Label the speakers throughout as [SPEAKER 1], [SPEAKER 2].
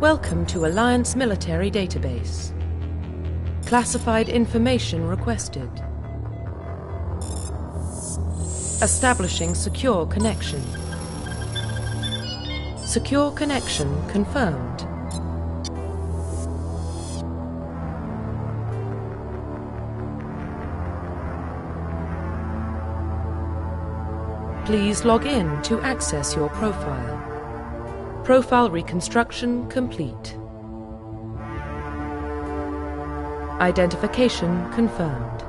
[SPEAKER 1] Welcome to Alliance Military Database. Classified information requested. Establishing secure connection. Secure connection confirmed. Please log in to access your profile. Profile reconstruction complete. Identification confirmed.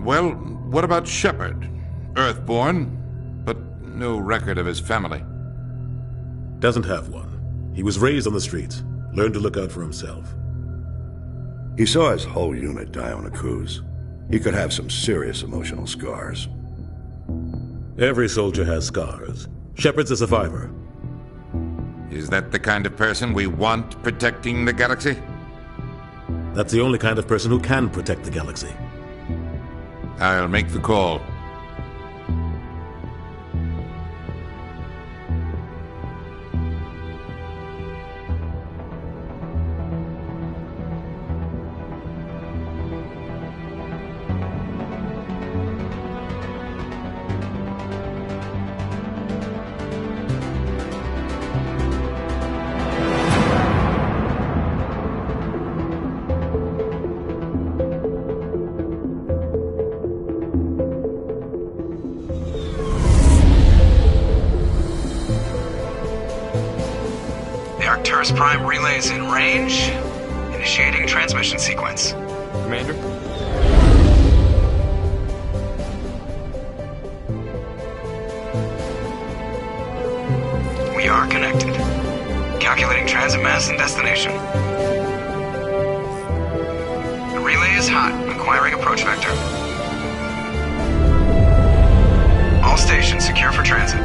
[SPEAKER 2] Well, what about Shepard? Earthborn, but no record of his family.
[SPEAKER 3] Doesn't have one. He was raised on the streets, learned to look out for himself.
[SPEAKER 4] He saw his whole unit die on a cruise. He could have some serious emotional scars.
[SPEAKER 3] Every soldier has scars. Shepard's a survivor.
[SPEAKER 2] Is that the kind of person we want protecting the galaxy?
[SPEAKER 3] That's the only kind of person who can protect the galaxy.
[SPEAKER 2] I'll make the call.
[SPEAKER 5] Prime relays in range. Initiating transmission sequence.
[SPEAKER 6] Commander?
[SPEAKER 5] We are connected. Calculating transit mass and destination. The relay is hot. Acquiring approach vector. All stations secure for transit.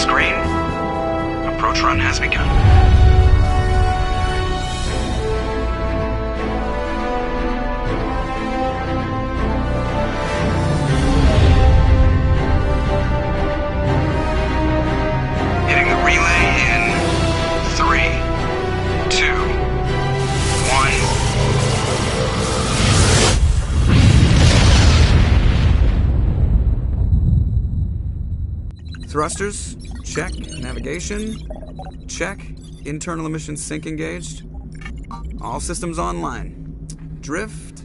[SPEAKER 5] Green. Approach run has begun. Hitting the relay in 3, 2, 1. Thrusters. Check. Navigation. Check. Internal emissions sync engaged. All systems online. Drift.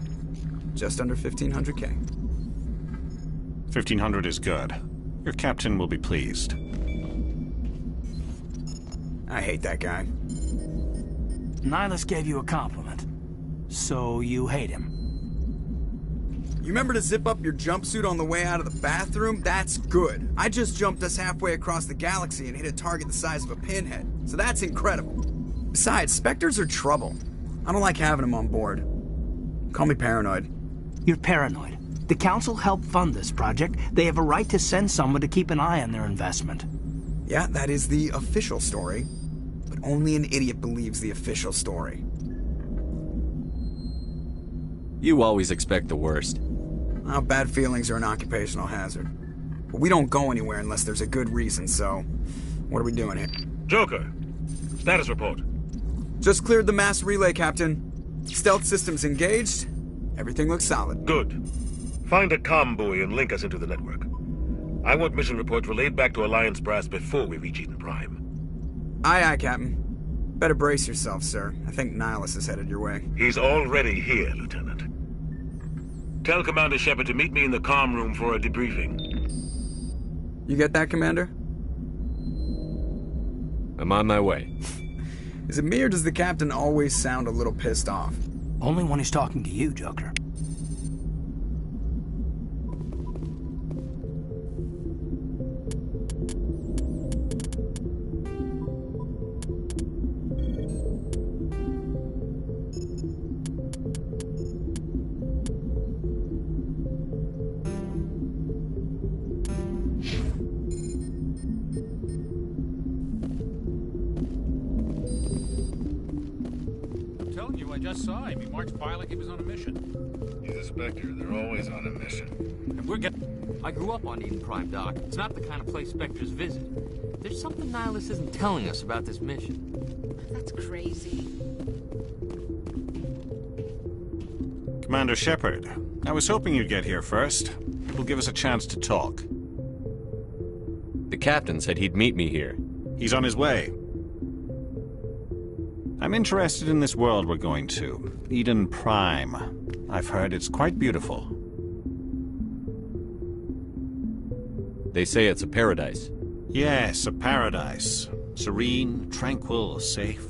[SPEAKER 5] Just under 1,500K.
[SPEAKER 7] 1,500 is good. Your captain will be pleased.
[SPEAKER 5] I hate that guy.
[SPEAKER 8] Nihilus gave you a compliment. So you hate him.
[SPEAKER 5] You remember to zip up your jumpsuit on the way out of the bathroom? That's good. I just jumped us halfway across the galaxy and hit a target the size of a pinhead. So that's incredible. Besides, Spectres are trouble. I don't like having them on board. Call me paranoid.
[SPEAKER 8] You're paranoid. The Council helped fund this project. They have a right to send someone to keep an eye on their investment.
[SPEAKER 5] Yeah, that is the official story. But only an idiot believes the official story.
[SPEAKER 6] You always expect the worst.
[SPEAKER 5] Well, bad feelings are an occupational hazard. But we don't go anywhere unless there's a good reason, so... what are we doing here?
[SPEAKER 3] Joker, status report.
[SPEAKER 5] Just cleared the mass relay, Captain. Stealth systems engaged. Everything looks solid.
[SPEAKER 3] Good. Find a comm buoy and link us into the network. I want mission reports relayed back to Alliance brass before we reach Eden Prime.
[SPEAKER 5] Aye, aye, Captain. Better brace yourself, sir. I think Nihilus is headed your way.
[SPEAKER 3] He's already here, Lieutenant. Tell Commander Shepard to meet me in the comm room for a debriefing.
[SPEAKER 5] You get that, Commander?
[SPEAKER 6] I'm on my way.
[SPEAKER 5] Is it me or does the Captain always sound a little pissed off?
[SPEAKER 8] Only when he's talking to you, Joker.
[SPEAKER 9] I just saw him. He marched by like he was on a mission.
[SPEAKER 3] He's a Spectre. They're always on a mission.
[SPEAKER 9] And we're getting...
[SPEAKER 10] I grew up on Eden Prime, Doc. It's not the kind of place Spectres visit. There's something Nihilus isn't telling us about this mission.
[SPEAKER 11] That's crazy.
[SPEAKER 7] Commander Shepard, I was hoping you'd get here first. It will give us a chance to talk.
[SPEAKER 6] The captain said he'd meet me here.
[SPEAKER 7] He's on his way. I'm interested in this world we're going to, Eden Prime. I've heard it's quite beautiful.
[SPEAKER 6] They say it's a paradise.
[SPEAKER 7] Yes, a paradise. Serene, tranquil, safe.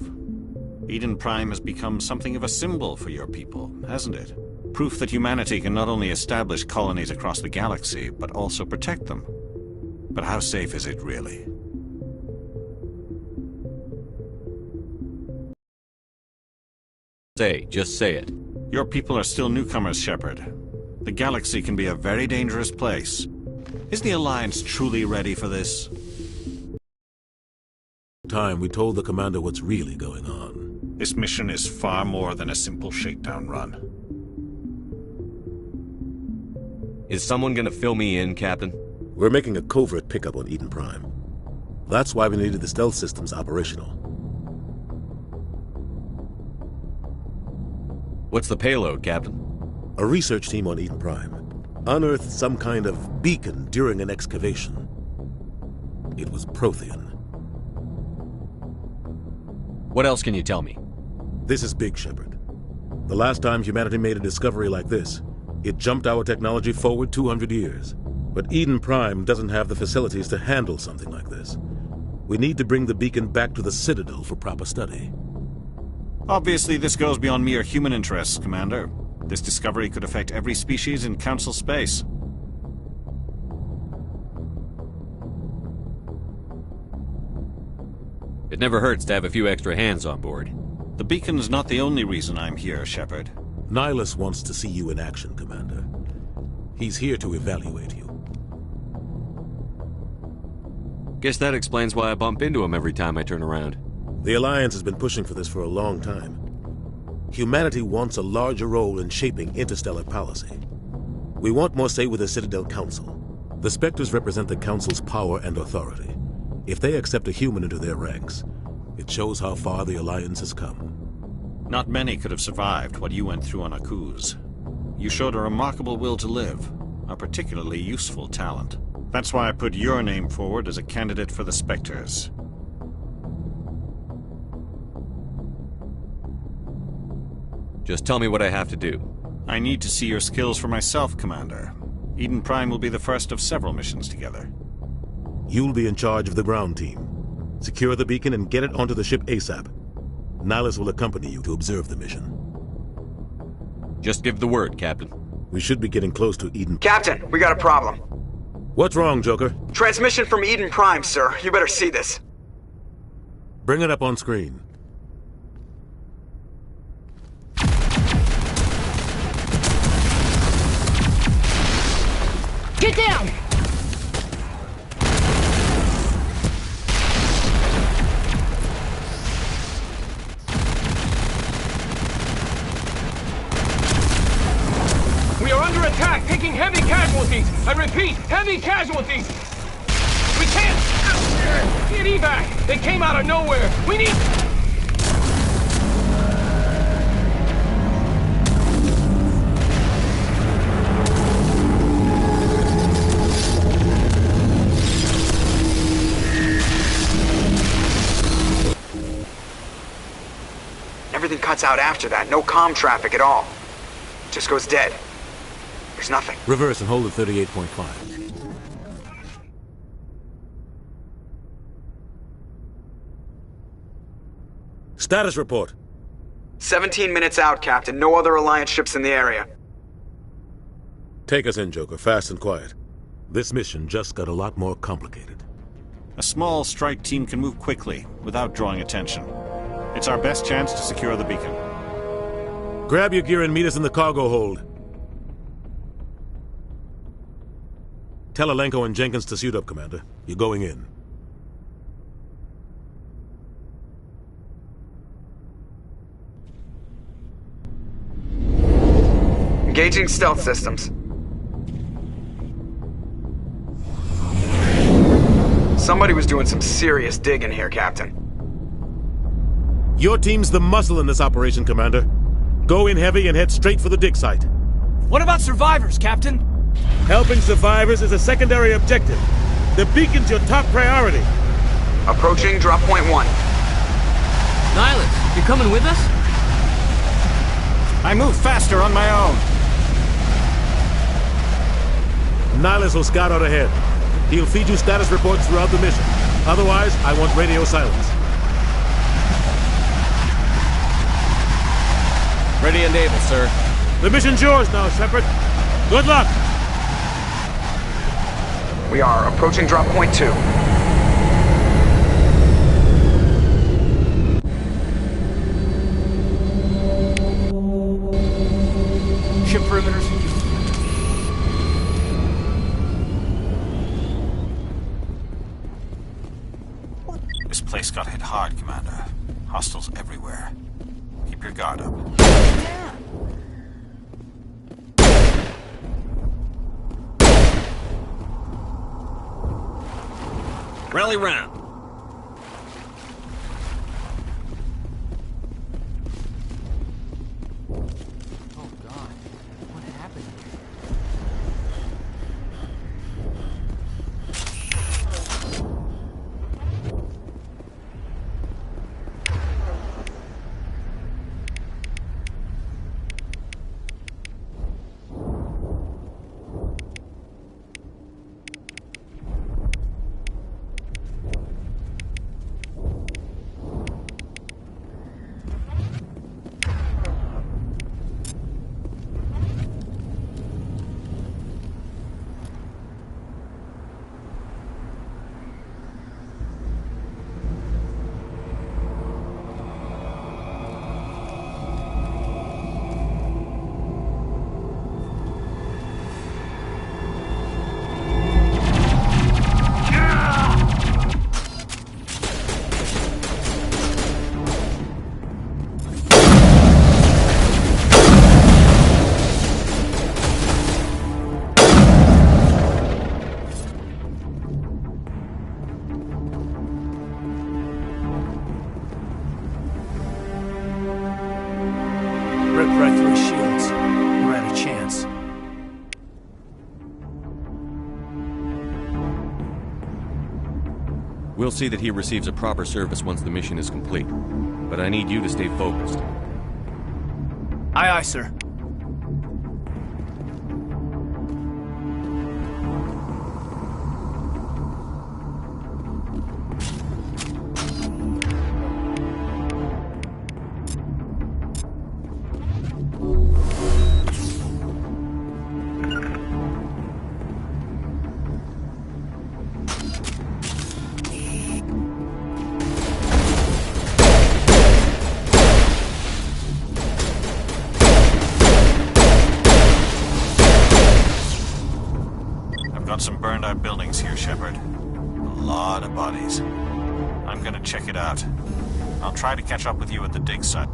[SPEAKER 7] Eden Prime has become something of a symbol for your people, hasn't it? Proof that humanity can not only establish colonies across the galaxy, but also protect them. But how safe is it really?
[SPEAKER 6] Just say it.
[SPEAKER 7] Your people are still newcomers, Shepard. The galaxy can be a very dangerous place. Is the Alliance truly ready for this?
[SPEAKER 12] We told the commander what's really going on.
[SPEAKER 7] This mission is far more than a simple shakedown run.
[SPEAKER 6] Is someone gonna fill me in, Captain?
[SPEAKER 12] We're making a covert pickup on Eden Prime. That's why we needed the stealth systems operational.
[SPEAKER 6] What's the payload, Captain?
[SPEAKER 12] A research team on Eden Prime unearthed some kind of beacon during an excavation. It was Prothean.
[SPEAKER 6] What else can you tell me?
[SPEAKER 12] This is big, Shepard. The last time humanity made a discovery like this, it jumped our technology forward 200 years. But Eden Prime doesn't have the facilities to handle something like this. We need to bring the beacon back to the Citadel for proper study.
[SPEAKER 7] Obviously, this goes beyond mere human interests, Commander. This discovery could affect every species in Council space.
[SPEAKER 6] It never hurts to have a few extra hands on board.
[SPEAKER 7] The beacon's not the only reason I'm here, Shepard.
[SPEAKER 12] Nihilus wants to see you in action, Commander. He's here to evaluate you.
[SPEAKER 6] Guess that explains why I bump into him every time I turn around.
[SPEAKER 12] The Alliance has been pushing for this for a long time. Humanity wants a larger role in shaping interstellar policy. We want more say with the Citadel Council. The Spectres represent the Council's power and authority. If they accept a human into their ranks, it shows how far the Alliance has come.
[SPEAKER 7] Not many could have survived what you went through on Akuz. You showed a remarkable will to live, a particularly useful talent. That's why I put your name forward as a candidate for the Spectres.
[SPEAKER 6] Just tell me what I have to do.
[SPEAKER 7] I need to see your skills for myself, Commander. Eden Prime will be the first of several missions together.
[SPEAKER 12] You'll be in charge of the ground team. Secure the beacon and get it onto the ship ASAP. Nihilus will accompany you to observe the mission.
[SPEAKER 6] Just give the word, Captain.
[SPEAKER 12] We should be getting close to Eden.
[SPEAKER 5] Captain, we got a problem.
[SPEAKER 12] What's wrong, Joker?
[SPEAKER 5] Transmission from Eden Prime, sir. You better see this.
[SPEAKER 12] Bring it up on screen.
[SPEAKER 11] Get down!
[SPEAKER 13] We are under attack, taking heavy casualties. I repeat, heavy casualties. We can't get evac. They came out of nowhere. We need...
[SPEAKER 5] Everything cuts out after that. No comm traffic at all. Just goes dead. There's nothing.
[SPEAKER 12] Reverse and hold at 38.5. Status report.
[SPEAKER 5] 17 minutes out, Captain. No other Alliance ships in the area.
[SPEAKER 12] Take us in, Joker, fast and quiet. This mission just got a lot more complicated.
[SPEAKER 7] A small strike team can move quickly, without drawing attention. It's our best chance to secure the beacon.
[SPEAKER 12] Grab your gear and meet us in the cargo hold. Tell Alenko and Jenkins to suit up, Commander. You're going in.
[SPEAKER 5] Engaging stealth systems. Somebody was doing some serious digging here, Captain.
[SPEAKER 12] Your team's the muscle in this operation, Commander. Go in heavy and head straight for the dig site.
[SPEAKER 8] What about survivors, Captain?
[SPEAKER 12] Helping survivors is a secondary objective. The beacon's your top priority.
[SPEAKER 5] Approaching drop point 1.
[SPEAKER 10] Nihilus, you coming with us?
[SPEAKER 7] I move faster on my own.
[SPEAKER 12] Nihilus will scout out ahead. He'll feed you status reports throughout the mission. Otherwise, I want radio silence.
[SPEAKER 6] Ready and able, sir.
[SPEAKER 12] The mission's yours now, Shepard. Good luck!
[SPEAKER 5] We are approaching drop point 2.
[SPEAKER 8] Ship perimeter secure.
[SPEAKER 7] This place got hit hard, Commander. Hostiles everywhere. Keep your guard up.
[SPEAKER 6] Rally round.
[SPEAKER 10] Oh God, what happened here?
[SPEAKER 8] Right through his shields. We're at a chance.
[SPEAKER 6] We'll see that he receives a proper service once the mission is complete. But I need you to stay focused.
[SPEAKER 8] Aye, aye, sir.
[SPEAKER 7] Got some burned out buildings here, Shepard. A lot of bodies. I'm gonna check it out. I'll try to catch up with you at the dig site.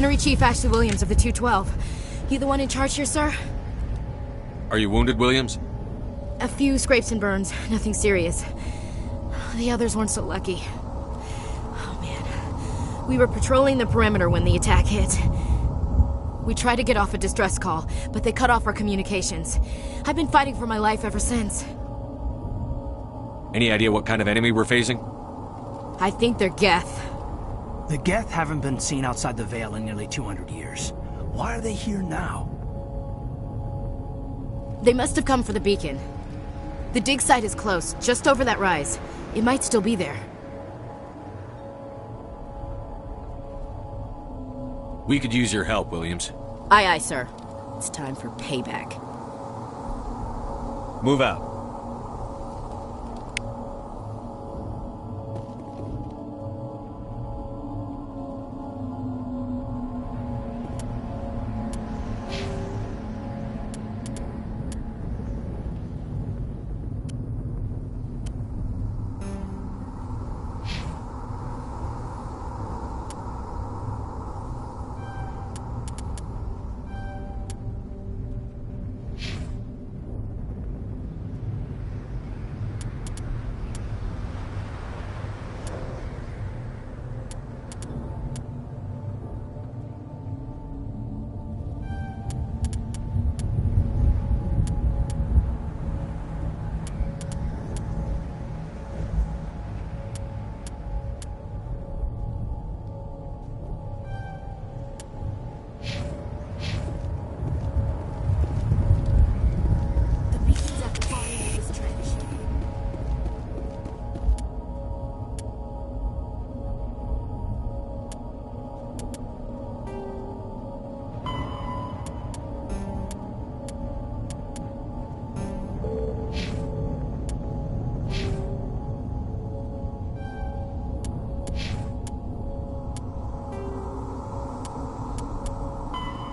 [SPEAKER 14] Gunnery Chief Ashley Williams of the 212. You the one in charge here, sir?
[SPEAKER 6] Are you wounded, Williams?
[SPEAKER 14] A few scrapes and burns, nothing serious. The others weren't so lucky. Oh man. We were patrolling the perimeter when the attack hit. We tried to get off a distress call, but they cut off our communications. I've been fighting for my life ever since.
[SPEAKER 6] Any idea what kind of enemy we're facing?
[SPEAKER 14] I think they're Geth.
[SPEAKER 8] The Geth haven't been seen outside the Veil in nearly 200 years. Why are they here now?
[SPEAKER 14] They must have come for the beacon. The dig site is close, just over that rise. It might still be there.
[SPEAKER 6] We could use your help, Williams.
[SPEAKER 14] Aye, aye, sir. It's time for payback.
[SPEAKER 6] Move out.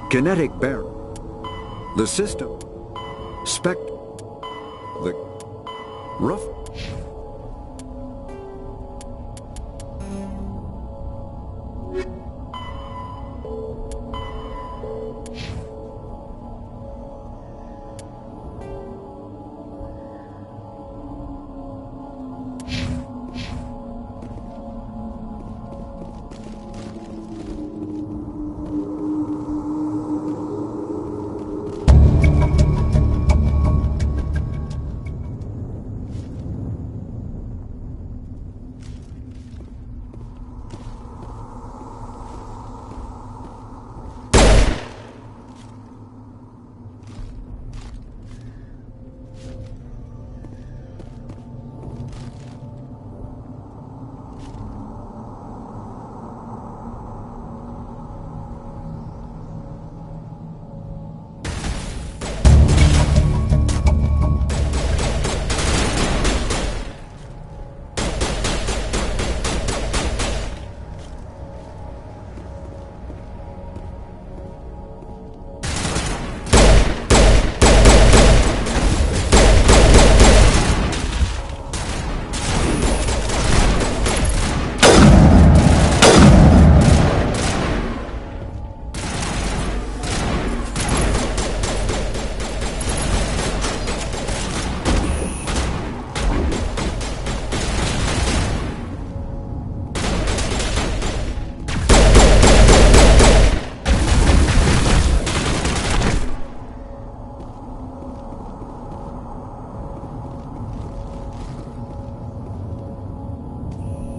[SPEAKER 15] Kinetic barrier. The system. The rough.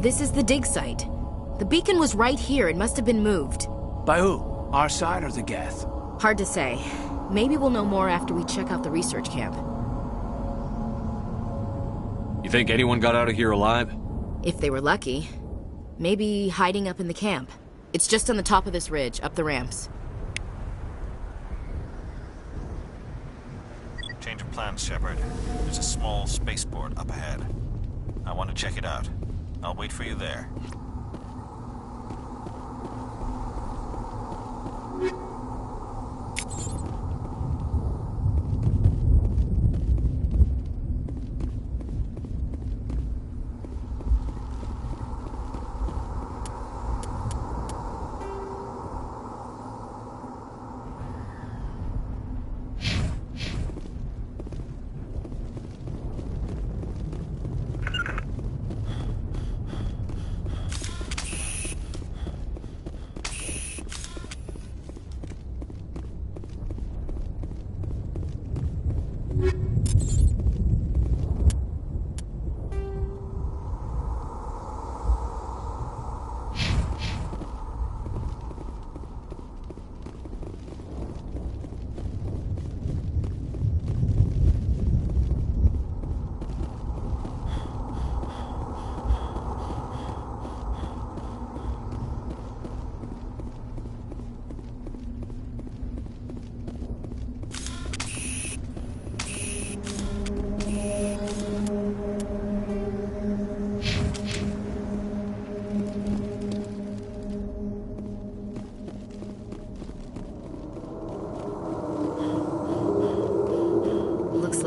[SPEAKER 14] This is the dig site. The beacon was right here. It must have been moved.
[SPEAKER 8] By who? Our side or the Geth?
[SPEAKER 14] Hard to say. Maybe we'll know more after we check out the research camp.
[SPEAKER 6] You think anyone got out of here alive?
[SPEAKER 14] If they were lucky. Maybe hiding up in the camp. It's just on the top of this ridge, up the ramps.
[SPEAKER 7] Change of plans, Shepard. There's a small spaceport up ahead. I want to check it out. I'll wait for you there.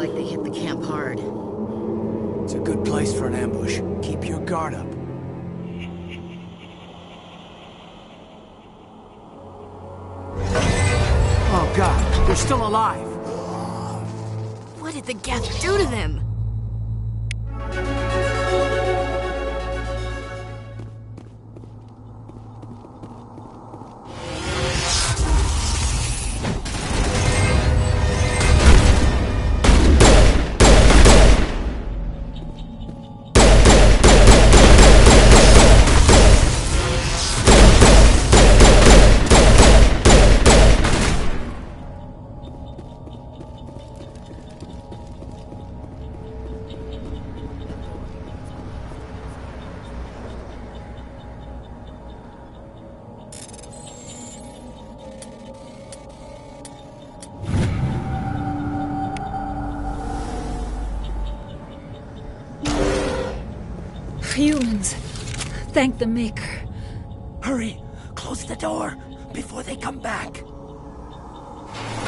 [SPEAKER 11] like they hit the camp hard.
[SPEAKER 8] It's a good place for an ambush. Keep your guard up. Oh God, they're still alive.
[SPEAKER 14] What did the Geth do to them?
[SPEAKER 16] Humans. Thank the Maker.
[SPEAKER 8] Hurry! Close the door before they come back.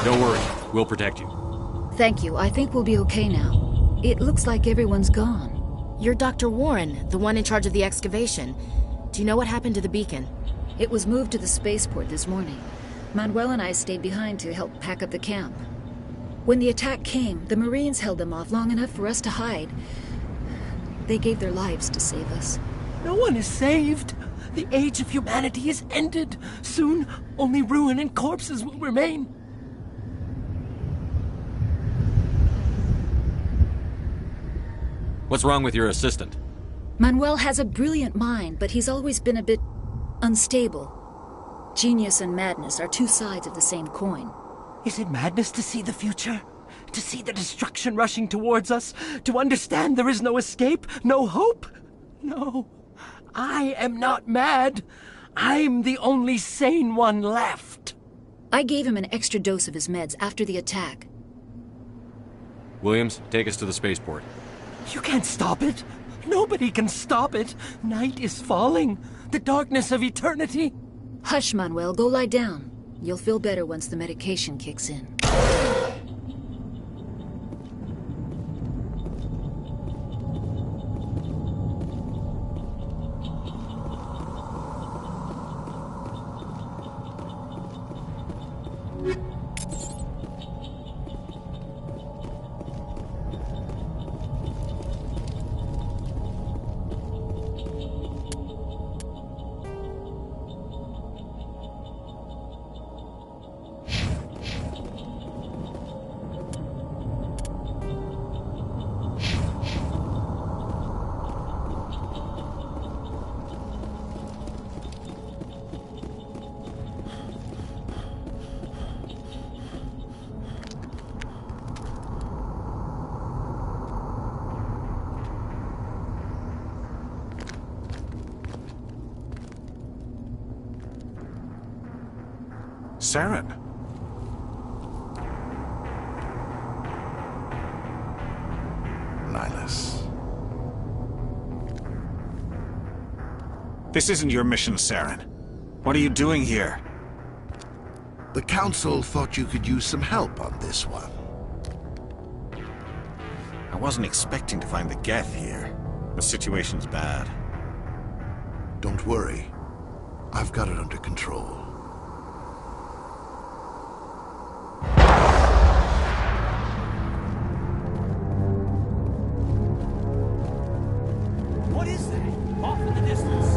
[SPEAKER 6] Don't worry. We'll protect you.
[SPEAKER 16] Thank you. I think we'll be okay now. It looks like everyone's gone.
[SPEAKER 11] You're Dr. Warren, the one in charge of the excavation. Do you know what happened to the beacon?
[SPEAKER 16] It was moved to the spaceport this morning. Manuel and I stayed behind to help pack up the camp. When the attack came, the Marines held them off long enough for us to hide. They gave their lives to save us.
[SPEAKER 8] No one is saved. The age of humanity is ended. Soon, only ruin and corpses will remain.
[SPEAKER 6] What's wrong with your assistant?
[SPEAKER 16] Manuel has a brilliant mind, but he's always been a bit unstable. Genius and madness are two sides of the same coin.
[SPEAKER 8] Is it madness to see the future? To see the destruction rushing towards us? To understand there is no escape? No hope? No. I am not mad. I'm the only sane one left.
[SPEAKER 16] I gave him an extra dose of his meds after the attack.
[SPEAKER 6] Williams, take us to the spaceport.
[SPEAKER 8] You can't stop it. Nobody can stop it. Night is falling. The darkness of eternity.
[SPEAKER 16] Hush, Manuel. Go lie down. You'll feel better once the medication kicks in.
[SPEAKER 17] Saren. Nihilus.
[SPEAKER 7] This isn't your mission, Saren. What are you doing here?
[SPEAKER 17] The Council thought you could use some help on this one.
[SPEAKER 7] I wasn't expecting to find the Geth here. The situation's bad.
[SPEAKER 17] Don't worry. I've got it under control.
[SPEAKER 8] What is that? Off in the distance.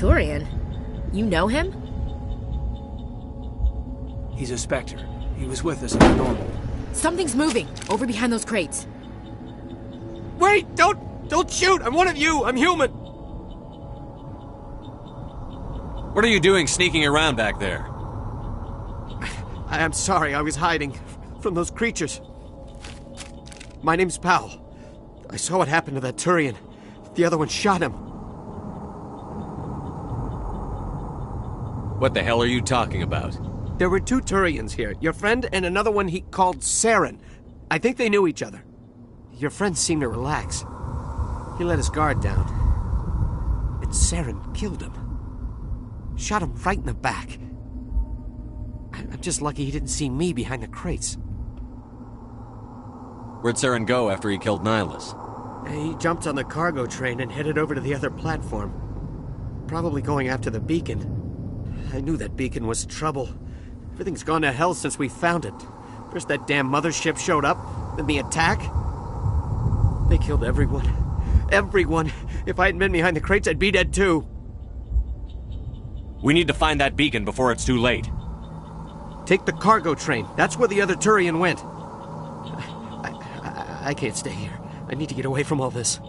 [SPEAKER 14] Turian? You know him?
[SPEAKER 8] He's a Spectre. He was with us under normal.
[SPEAKER 14] Something's moving, over behind those crates.
[SPEAKER 8] Wait! Don't shoot! I'm one of you! I'm human!
[SPEAKER 6] What are you doing sneaking around back there?
[SPEAKER 8] I'm sorry, I was hiding from those creatures. My name's Powell. I saw what happened to that Turian. The other one shot him.
[SPEAKER 6] What the hell are you talking about?
[SPEAKER 8] There were 2 Turians here. Your friend and another one he called Saren. I think they knew each other. Your friend seemed to relax. He let his guard down. And Saren killed him. Shot him right in the back. I'm just lucky he didn't see me behind the crates.
[SPEAKER 6] Where'd Saren go after he killed Nihilus?
[SPEAKER 8] He jumped on the cargo train and headed over to the other platform. Probably going after the beacon. I knew that beacon was trouble. Everything's gone to hell since we found it. First that damn mothership showed up, then the attack. They killed everyone. Everyone. If I hadn't been behind the crates, I'd be dead too.
[SPEAKER 6] We need to find that beacon before it's too late.
[SPEAKER 8] Take the cargo train. That's where the other Turian went. I can't stay here. I need to get away from all this.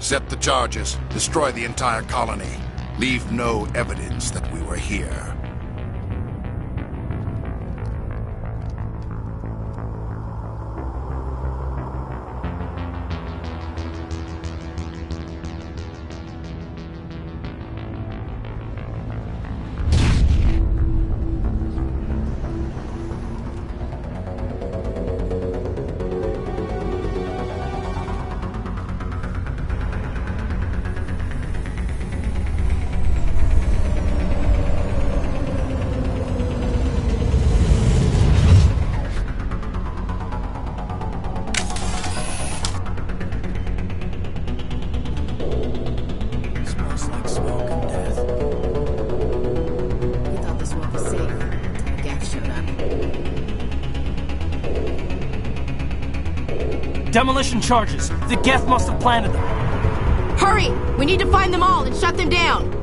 [SPEAKER 17] Set the charges. Destroy the entire colony. Leave no evidence that we were here.
[SPEAKER 8] Demolition charges. The Geth must have planted them.
[SPEAKER 14] Hurry! We need to find them all and shut them down!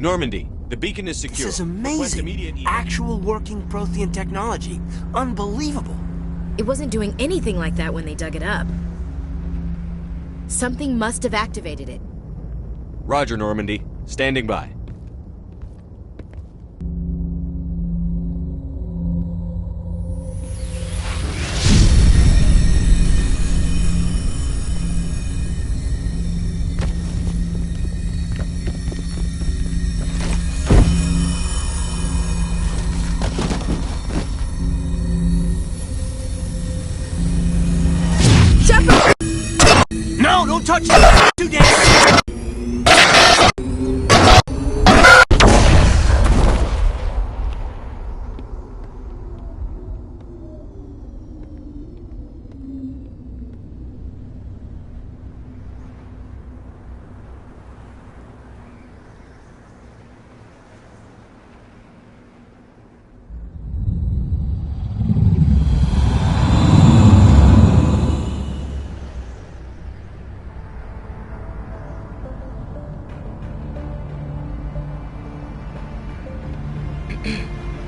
[SPEAKER 6] Normandy, the beacon is secure.
[SPEAKER 8] This is amazing. Actual working Prothean technology. Unbelievable.
[SPEAKER 14] It wasn't doing anything like that when they dug it up. Something must have activated it.
[SPEAKER 6] Roger, Normandy. Standing by.
[SPEAKER 8] touch too damn.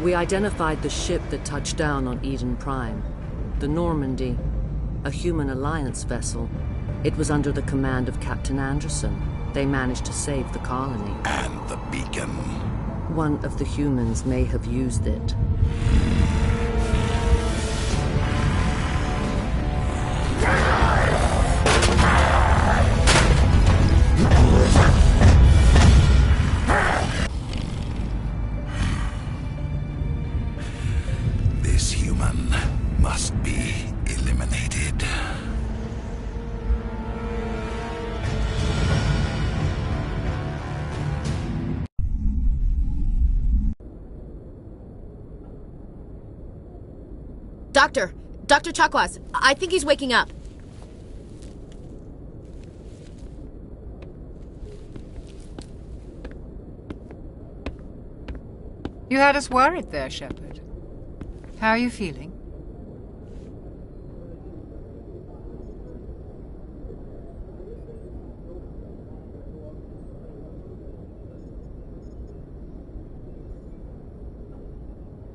[SPEAKER 1] We identified the ship that touched down on Eden Prime. The Normandy, a human alliance vessel. It was under the command of Captain Anderson. They managed to save the colony.
[SPEAKER 17] And the beacon.
[SPEAKER 1] One of the humans may have used it.
[SPEAKER 17] This human must be eliminated.
[SPEAKER 14] Dr. Chakwas, I think he's waking up.
[SPEAKER 18] You had us worried there, Shepard. How are you feeling?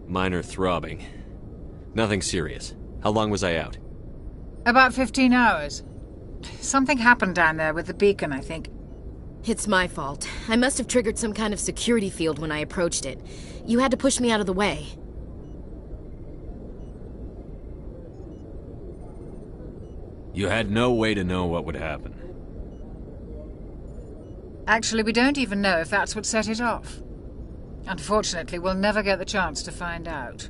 [SPEAKER 6] Minor throbbing. Nothing serious. How long was I out?
[SPEAKER 18] About 15 hours. Something happened down there with the beacon, I think.
[SPEAKER 14] It's my fault. I must have triggered some kind of security field when I approached it. You had to push me out of the way.
[SPEAKER 6] You had no way to know what would happen.
[SPEAKER 18] Actually, we don't even know if that's what set it off. Unfortunately, we'll never get the chance to find out.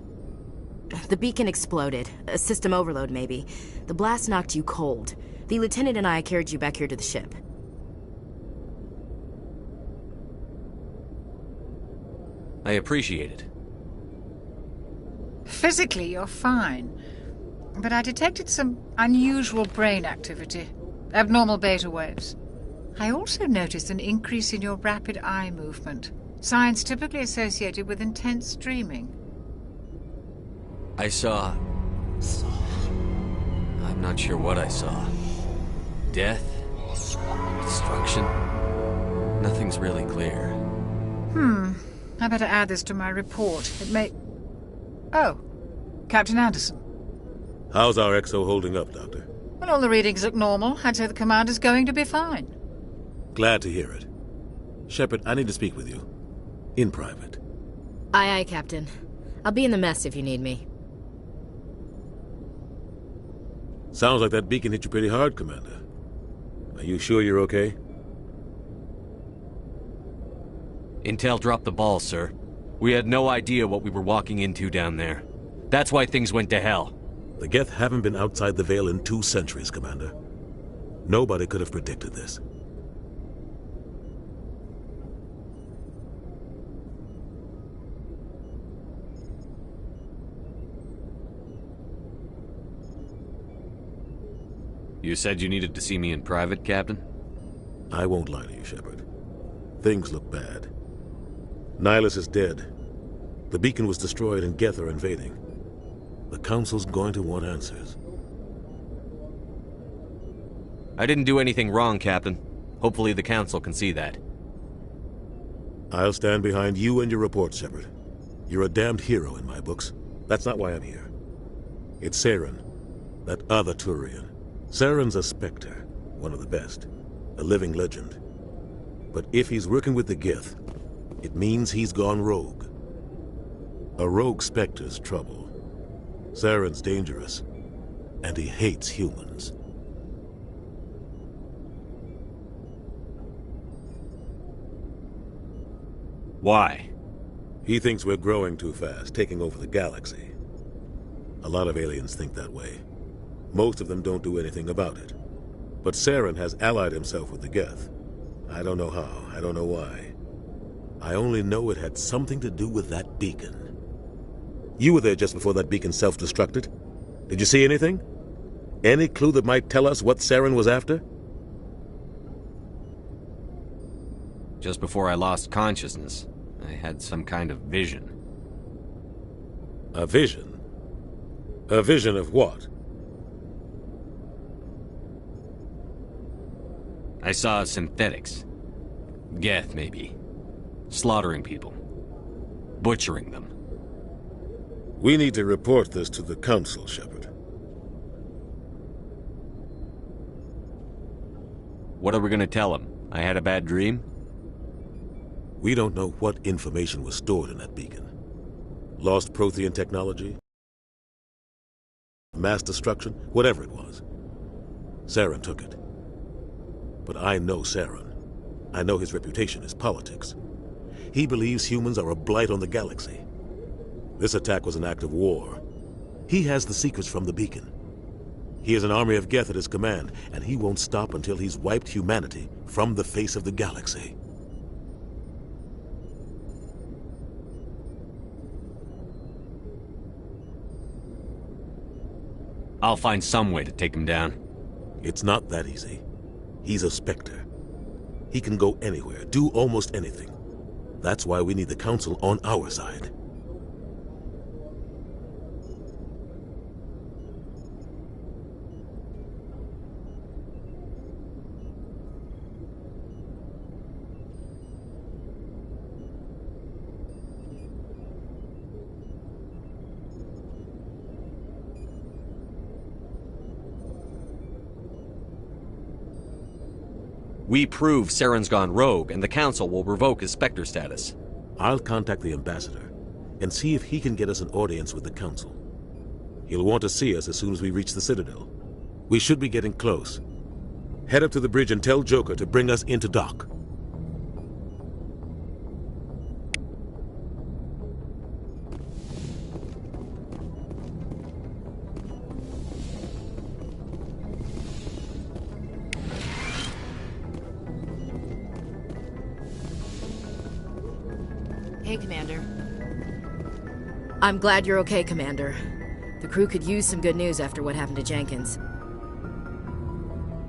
[SPEAKER 14] The beacon exploded. A system overload, maybe. The blast knocked you cold. The lieutenant and I carried you back here to the ship.
[SPEAKER 6] I appreciate it.
[SPEAKER 18] Physically, you're fine. But I detected some unusual brain activity. Abnormal beta waves. I also noticed an increase in your rapid eye movement. Signs typically associated with intense dreaming.
[SPEAKER 6] I saw... I'm not sure what I saw. Death? Destruction? Nothing's really clear.
[SPEAKER 18] I better add this to my report. It may... Oh, Captain Anderson.
[SPEAKER 12] How's our XO holding up, Doctor?
[SPEAKER 18] Well, all the readings look normal. I'd say the commander's going to be fine.
[SPEAKER 12] Glad to hear it. Shepard, I need to speak with you. In private.
[SPEAKER 14] Aye, Captain. I'll be in the mess if you need me.
[SPEAKER 12] Sounds like that beacon hit you pretty hard, Commander. Are you sure you're okay?
[SPEAKER 6] Intel dropped the ball, sir. We had no idea what we were walking into down there. That's why things went to hell.
[SPEAKER 12] The Geth haven't been outside the Veil in 2 centuries, Commander. Nobody could have predicted this.
[SPEAKER 6] You said you needed to see me in private, Captain?
[SPEAKER 12] I won't lie to you, Shepard. Things look bad. Nihilus is dead. The beacon was destroyed and Geth are invading. The Council's going to want answers.
[SPEAKER 6] I didn't do anything wrong, Captain. Hopefully the Council can see that.
[SPEAKER 12] I'll stand behind you and your report, Shepard. You're a damned hero in my books. That's not why I'm here. It's Saren, that other Turian. Saren's a Spectre, one of the best. A living legend. But if he's working with the Geth, it means he's gone rogue. A rogue Spectre's trouble. Saren's dangerous, and he hates humans.
[SPEAKER 6] Why?
[SPEAKER 12] He thinks we're growing too fast, taking over the galaxy. A lot of aliens think that way. Most of them don't do anything about it. But Saren has allied himself with the Geth. I don't know how, I don't know why. I only know it had something to do with that beacon. You were there just before that beacon self-destructed. Did you see anything? Any clue that might tell us what Saren was after?
[SPEAKER 6] Just before I lost consciousness, I had some kind of vision.
[SPEAKER 12] A vision? A vision of what?
[SPEAKER 6] I saw synthetics. Geth, maybe. Slaughtering people. Butchering them.
[SPEAKER 12] We need to report this to the Council, Shepard.
[SPEAKER 6] What are we gonna tell him? I had a bad dream?
[SPEAKER 12] We don't know what information was stored in that beacon. Lost Prothean technology? Mass destruction? Whatever it was. Saren took it. But I know Saren. I know his reputation is politics. He believes humans are a blight on the galaxy. This attack was an act of war. He has the secrets from the beacon. He has an army of Geth at his command, and he won't stop until he's wiped humanity from the face of the galaxy.
[SPEAKER 6] I'll find some way to take him down.
[SPEAKER 12] It's not that easy. He's a Spectre. He can go anywhere, do almost anything. That's why we need the Council on our side.
[SPEAKER 6] We prove Saren's gone rogue, and the Council will revoke his Spectre status.
[SPEAKER 12] I'll contact the Ambassador and see if he can get us an audience with the Council. He'll want to see us as soon as we reach the Citadel. We should be getting close. Head up to the bridge and tell Joker to bring us into dock.
[SPEAKER 11] Hey, Commander. I'm glad you're okay, Commander. The crew could use some good news after what happened to Jenkins.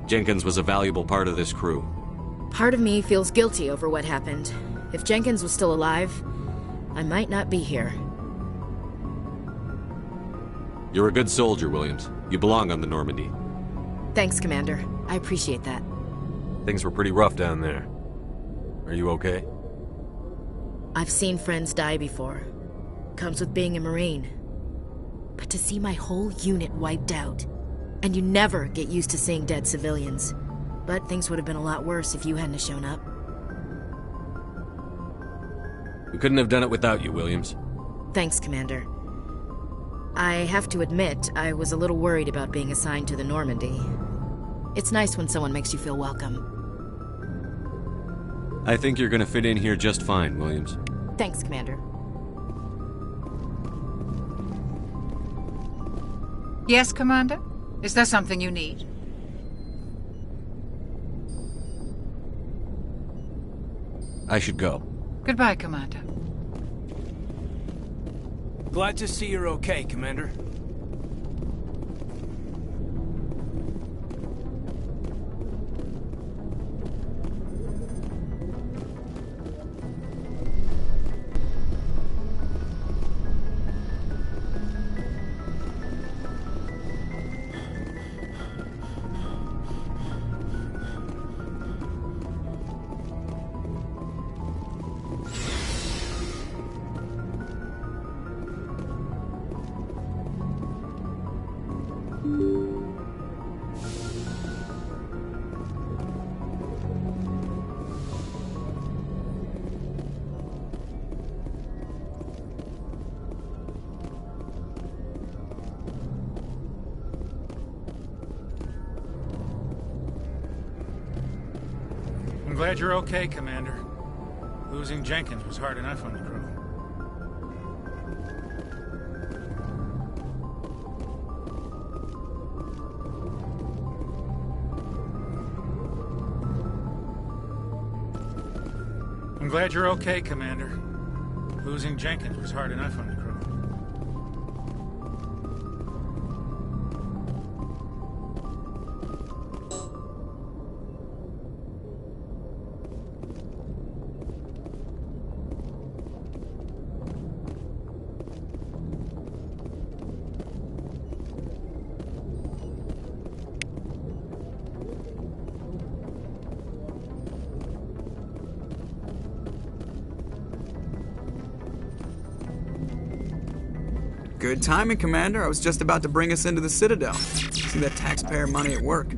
[SPEAKER 6] Jenkins was a valuable part of this crew.
[SPEAKER 11] Part of me feels guilty over what happened. If Jenkins was still alive, I might not be here.
[SPEAKER 6] You're a good soldier, Williams. You belong on the Normandy.
[SPEAKER 11] Thanks, Commander. I appreciate that.
[SPEAKER 6] Things were pretty rough down there. Are you okay?
[SPEAKER 11] I've seen friends die before. Comes with being a Marine. But to see my whole unit wiped out, and you never get used to seeing dead civilians. But things would have been a lot worse if you hadn't shown up.
[SPEAKER 6] We couldn't have done it without you, Williams.
[SPEAKER 11] Thanks, Commander. I have to admit, I was a little worried about being assigned to the Normandy. It's nice when someone makes you feel welcome.
[SPEAKER 6] I think you're gonna fit in here just fine, Williams.
[SPEAKER 11] Thanks, Commander.
[SPEAKER 18] Yes, Commander? Is there something you need?
[SPEAKER 6] I should go.
[SPEAKER 18] Goodbye, Commander.
[SPEAKER 8] Glad to see you're okay, Commander.
[SPEAKER 9] I'm glad you're okay, Commander. Losing Jenkins was hard enough on the crew. I'm glad you're okay, Commander. Losing Jenkins was hard enough on the crew.
[SPEAKER 5] Good timing, Commander. I was just about to bring us into the Citadel. See that taxpayer money at work.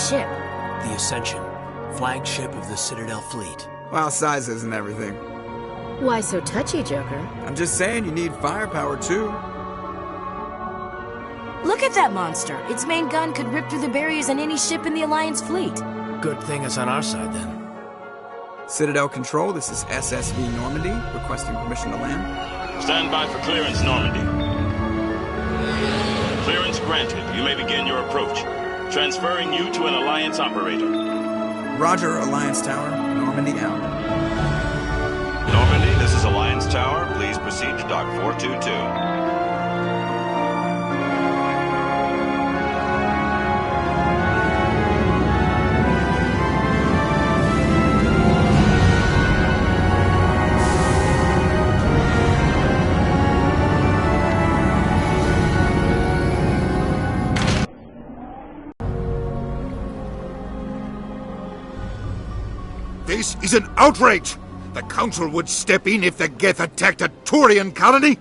[SPEAKER 14] Ship.
[SPEAKER 8] The Ascension, flagship of the Citadel fleet.
[SPEAKER 5] Well, size isn't everything.
[SPEAKER 14] Why so touchy, Joker?
[SPEAKER 5] I'm just saying you need firepower, too.
[SPEAKER 14] Look at that monster. Its main gun could rip through the barriers in any ship in the Alliance fleet.
[SPEAKER 8] Good thing it's on our side, then.
[SPEAKER 5] Citadel Control, this is SSV Normandy, requesting permission to land.
[SPEAKER 19] Stand by for clearance, Normandy. Clearance granted. You may begin your approach. Transferring you to an Alliance operator.
[SPEAKER 5] Roger, Alliance Tower. Normandy out.
[SPEAKER 19] Normandy, this is Alliance Tower. Please proceed to Dock 422.
[SPEAKER 2] This is an outrage! The Council would step in if the Geth attacked a Turian colony?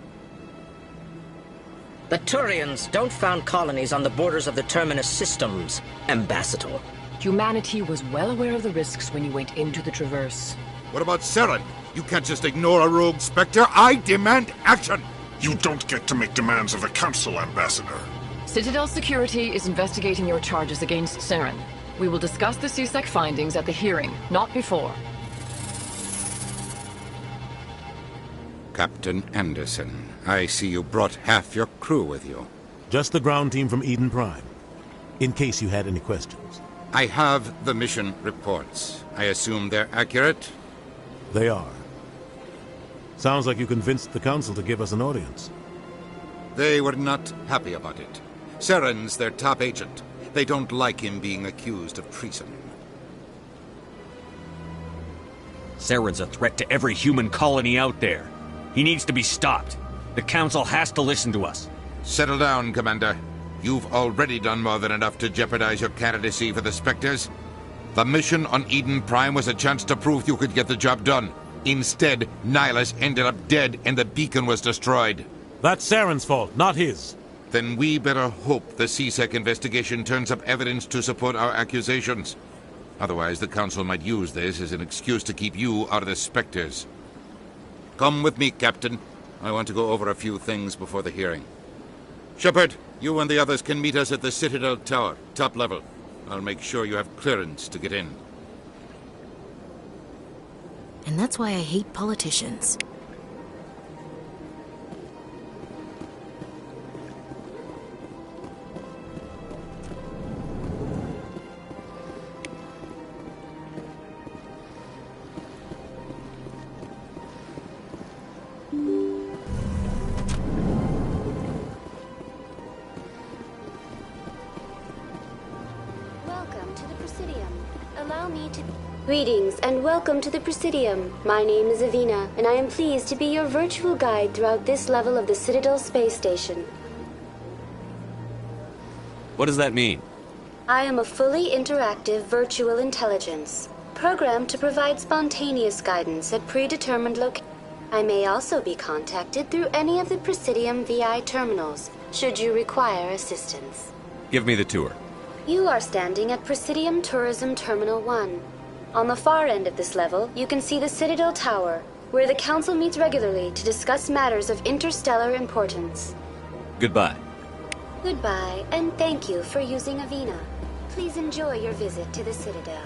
[SPEAKER 20] The Turians don't found colonies on the borders of the Terminus systems, Ambassador.
[SPEAKER 21] Humanity was well aware of the risks when you went into the Traverse.
[SPEAKER 2] What about Saren? You can't just ignore a rogue Spectre. I demand action!
[SPEAKER 22] You don't get to make demands of the Council, Ambassador.
[SPEAKER 21] Citadel Security is investigating your charges against Saren. We will discuss the CSEC findings at the hearing, not before.
[SPEAKER 2] Captain Anderson, I see you brought half your crew with you.
[SPEAKER 12] Just the ground team from Eden Prime, in case you had any questions.
[SPEAKER 2] I have the mission reports. I assume they're accurate?
[SPEAKER 12] They are. Sounds like you convinced the Council to give us an audience.
[SPEAKER 2] They were not happy about it. Saren's their top agent. They don't like him being accused of treason.
[SPEAKER 6] Saren's a threat to every human colony out there. He needs to be stopped. The Council has to listen to us.
[SPEAKER 2] Settle down, Commander. You've already done more than enough to jeopardize your candidacy for the Spectres. The mission on Eden Prime was a chance to prove you could get the job done. Instead, Nihilus ended up dead and the beacon was destroyed.
[SPEAKER 12] That's Saren's fault, not his.
[SPEAKER 2] Then we better hope the CSEC investigation turns up evidence to support our accusations. Otherwise, the Council might use this as an excuse to keep you out of the Spectres. Come with me, Captain. I want to go over a few things before the hearing. Shepard, you and the others can meet us at the Citadel Tower, top level. I'll make sure you have clearance to get in.
[SPEAKER 14] And that's why I hate politicians.
[SPEAKER 23] Greetings and welcome to the Presidium. My name is Avina, and I am pleased to be your virtual guide throughout this level of the Citadel space station.
[SPEAKER 6] What does that mean?
[SPEAKER 23] I am a fully interactive virtual intelligence, programmed to provide spontaneous guidance at predetermined locations. I may also be contacted through any of the Presidium VI terminals, should you require assistance.
[SPEAKER 6] Give me the tour.
[SPEAKER 23] You are standing at Presidium Tourism Terminal 1. On the far end of this level, you can see the Citadel Tower, where the Council meets regularly to discuss matters of interstellar importance.
[SPEAKER 6] Goodbye.
[SPEAKER 23] Goodbye, and thank you for using Avina. Please enjoy your visit to the Citadel.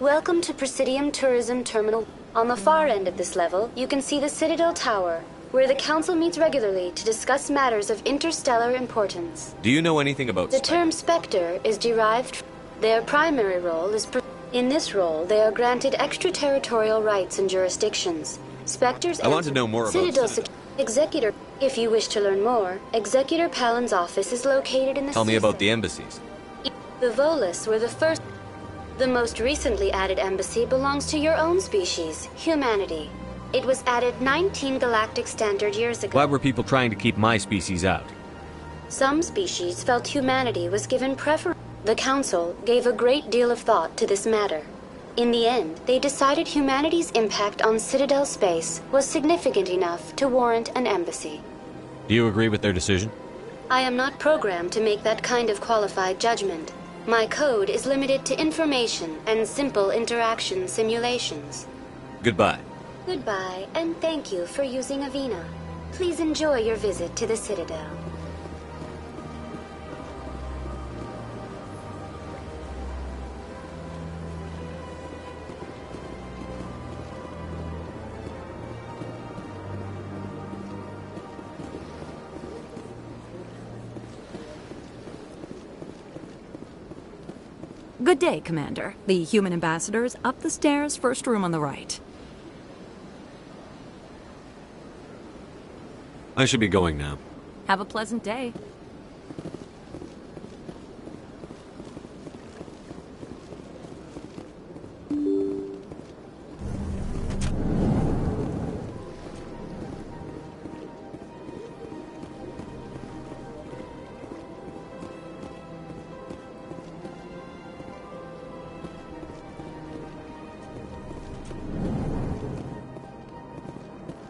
[SPEAKER 23] Welcome to Presidium Tourism Terminal. On the far end of this level, you can see the Citadel Tower, where the Council meets regularly to discuss matters of interstellar importance.
[SPEAKER 6] Do you know anything about
[SPEAKER 23] The term Spectre is derived from their primary role is... In this role, they are granted extraterritorial rights and jurisdictions. Spectres...
[SPEAKER 6] I want to know more about Citadel.
[SPEAKER 23] Executor... If you wish to learn more, Executor Palin's office is located in the...
[SPEAKER 6] Tell me about the embassies.
[SPEAKER 23] The Volus were the first... The most recently added embassy belongs to your own species, humanity. It was added 19 galactic standard years ago.
[SPEAKER 6] Why were people trying to keep my species out?
[SPEAKER 23] Some species felt humanity was given preference. The Council gave a great deal of thought to this matter. In the end, they decided humanity's impact on Citadel space was significant enough to warrant an embassy.
[SPEAKER 6] Do you agree with their decision?
[SPEAKER 23] I am not programmed to make that kind of qualified judgment. My code is limited to information and simple interaction simulations.
[SPEAKER 6] Goodbye.
[SPEAKER 23] Goodbye, and thank you for using Avina. Please enjoy your visit to the Citadel.
[SPEAKER 3] Good day, Commander. The human ambassador is up the stairs, first room on the right.
[SPEAKER 6] I should be going now.
[SPEAKER 3] Have a pleasant day.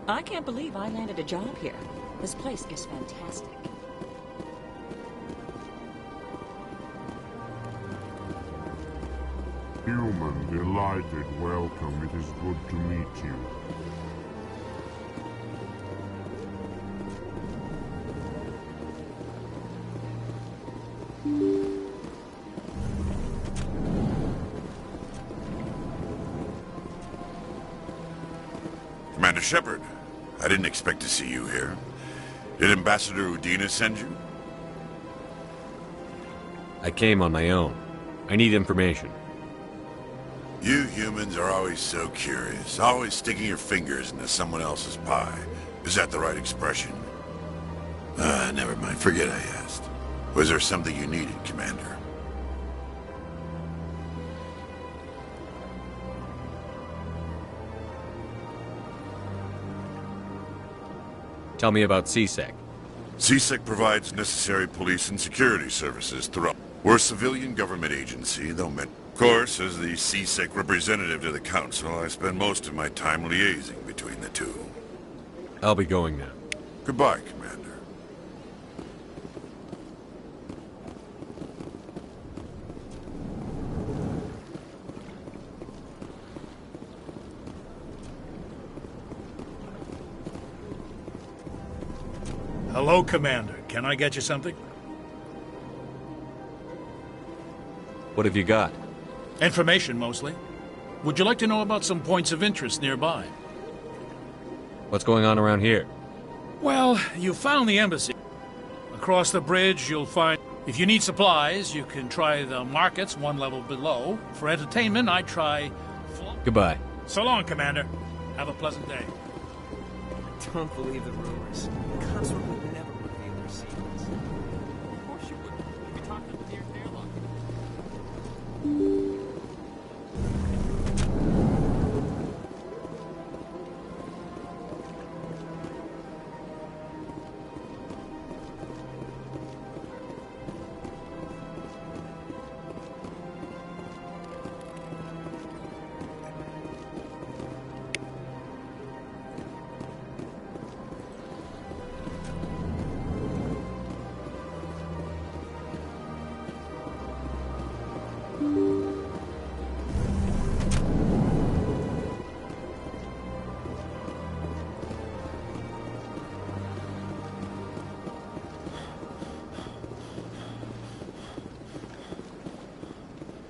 [SPEAKER 4] I can't believe I landed a job here. This place is fantastic.
[SPEAKER 13] Human, delighted, welcome. It is good to meet you.
[SPEAKER 17] Commander Shepard, I didn't expect to see you here. Did Ambassador Udina send you?
[SPEAKER 6] I came on my own. I need information.
[SPEAKER 17] You humans are always so curious, always sticking your fingers into someone else's pie. Is that the right expression? Never mind. Forget I asked. Was there something you needed, Commander?
[SPEAKER 6] Tell me about CSEC.
[SPEAKER 17] CSEC provides necessary police and security services throughout. We're a civilian government agency, though meant. Of course, as the CSEC representative to the Council, I spend most of my time liaising between the two.
[SPEAKER 6] I'll be going now.
[SPEAKER 17] Goodbye, Commander.
[SPEAKER 9] Hello, Commander. Can I get you something?
[SPEAKER 6] What have you got?
[SPEAKER 9] Information, mostly. Would you like to know about some points of interest nearby?
[SPEAKER 6] What's going on around here?
[SPEAKER 9] Well, you found the embassy. Across the bridge, you'll find... If you need supplies, you can try the markets one level below. For entertainment, I'd try...
[SPEAKER 6] Goodbye.
[SPEAKER 9] So long, Commander. Have a pleasant day.
[SPEAKER 8] Don't believe the rumors. The consort would never reveal their secrets.
[SPEAKER 10] Of course you wouldn't. You'd be talking to the airlock.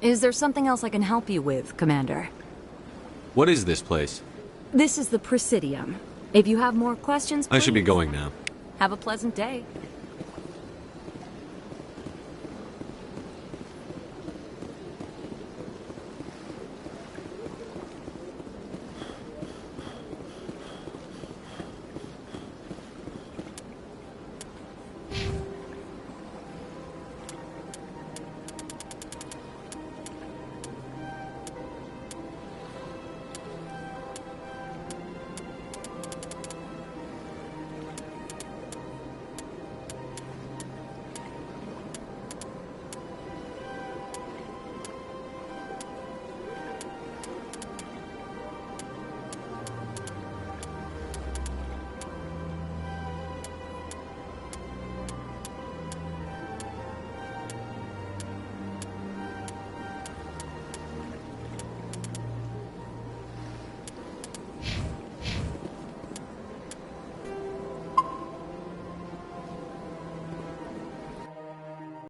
[SPEAKER 3] Is there something else I can help you with, Commander?
[SPEAKER 6] What is this place?
[SPEAKER 3] This is the Presidium. If you have more questions,
[SPEAKER 6] I should be
[SPEAKER 3] please.
[SPEAKER 6] going now.
[SPEAKER 3] Have a pleasant day.